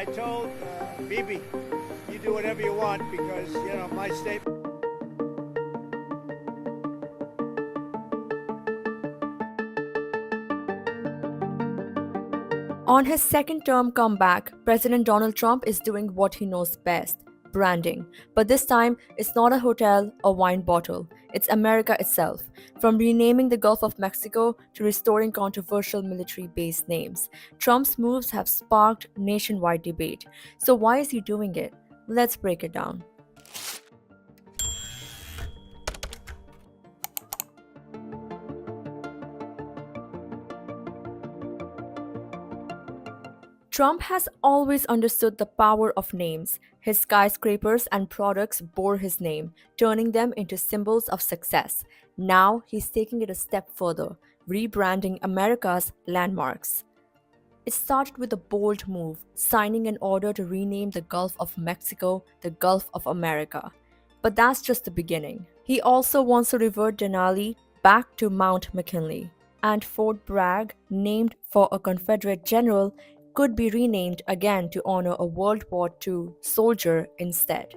I told Bibi, you do whatever you want because, my statement. On his second term comeback, President Donald Trump is doing what he knows best branding. But this time, it's not a hotel or wine bottle, it's America itself. From renaming the Gulf of Mexico to restoring controversial military base names, Trump's moves have sparked nationwide debate. So, why is he doing it? Let's break it down. Trump has always understood the power of names. His skyscrapers and products bore his name, turning them into symbols of success. Now he's taking it a step further, rebranding America's landmarks. It started with a bold move, signing an order to rename the Gulf of Mexico the Gulf of America. But that's just the beginning. He also wants to revert Denali back to Mount McKinley, and Fort Bragg, named for a Confederate general, could be renamed again to honor a World War II soldier instead.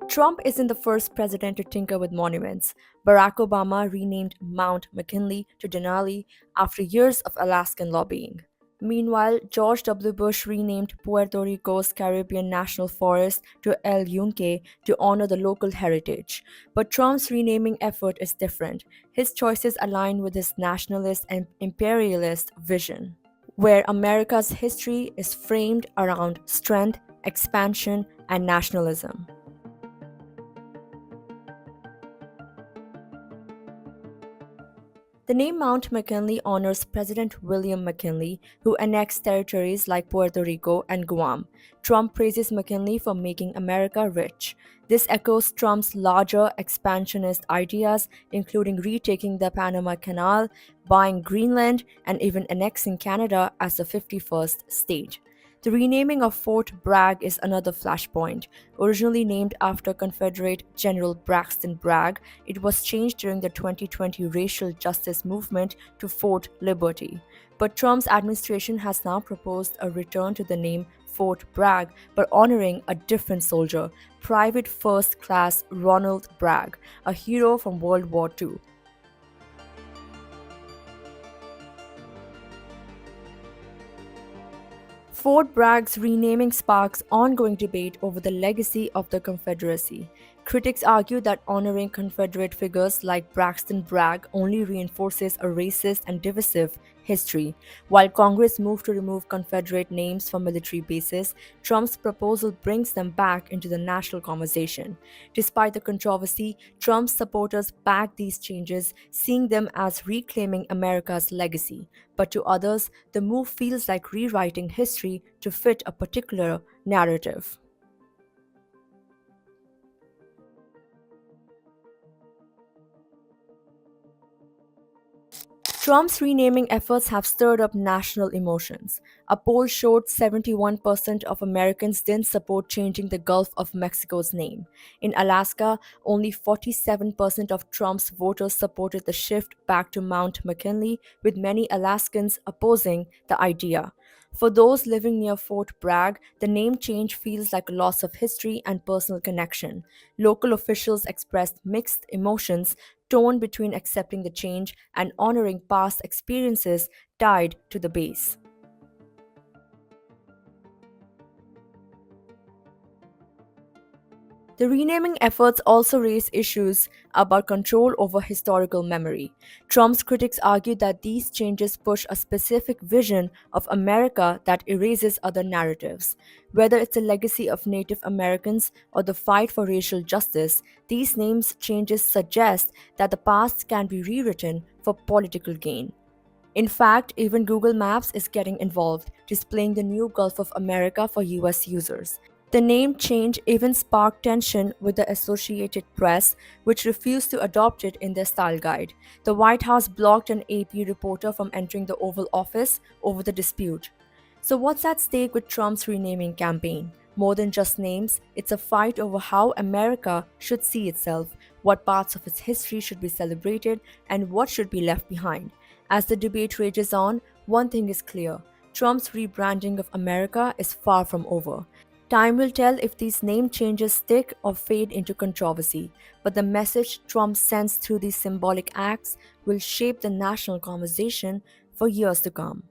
Trump isn't the first president to tinker with monuments. Barack Obama renamed Mount McKinley to Denali after years of Alaskan lobbying. Meanwhile, George W. Bush renamed Puerto Rico's Caribbean National Forest to El Yunque to honor the local heritage. But Trump's renaming effort is different. His choices align with his nationalist and imperialist vision, where America's history is framed around strength, expansion, and nationalism. The name Mount McKinley honors President William McKinley, who annexed territories like Puerto Rico and Guam. Trump praises McKinley for making America rich. This echoes Trump's larger expansionist ideas, including retaking the Panama Canal, buying Greenland, and even annexing Canada as the 51st state. The renaming of Fort Bragg is another flashpoint. Originally named after Confederate General Braxton Bragg, it was changed during the 2020 racial justice movement to Fort Liberty. But Trump's administration has now proposed a return to the name Fort Bragg, but honoring a different soldier, Private First Class Ronald Bragg, a hero from World War II. Fort Bragg's renaming sparks ongoing debate over the legacy of the Confederacy. Critics argue that honoring Confederate figures like Braxton Bragg only reinforces a racist and divisive history. While Congress moved to remove Confederate names from military bases, Trump's proposal brings them back into the national conversation. Despite the controversy, Trump's supporters back these changes, seeing them as reclaiming America's legacy. But to others, the move feels like rewriting history to fit a particular narrative. Trump's renaming efforts have stirred up national emotions. A poll showed 71% of Americans didn't support changing the Gulf of Mexico's name. In Alaska, only 47% of Trump's voters supported the shift back to Mount McKinley, with many Alaskans opposing the idea. For those living near Fort Bragg, the name change feels like a loss of history and personal connection. Local officials expressed mixed emotions, torn between accepting the change and honoring past experiences tied to the base. The renaming efforts also raise issues about control over historical memory. Trump's critics argue that these changes push a specific vision of America that erases other narratives. Whether it's a legacy of Native Americans or the fight for racial justice, these names changes suggest that the past can be rewritten for political gain. In fact, even Google Maps is getting involved, displaying the new Gulf of America for US users. The name change even sparked tension with the Associated Press, which refused to adopt it in their style guide. The White House blocked an AP reporter from entering the Oval Office over the dispute. So, what's at stake with Trump's renaming campaign? More than just names, it's a fight over how America should see itself, what parts of its history should be celebrated, and what should be left behind. As the debate rages on, one thing is clear: Trump's rebranding of America is far from over. Time will tell if these name changes stick or fade into controversy, but the message Trump sends through these symbolic acts will shape the national conversation for years to come.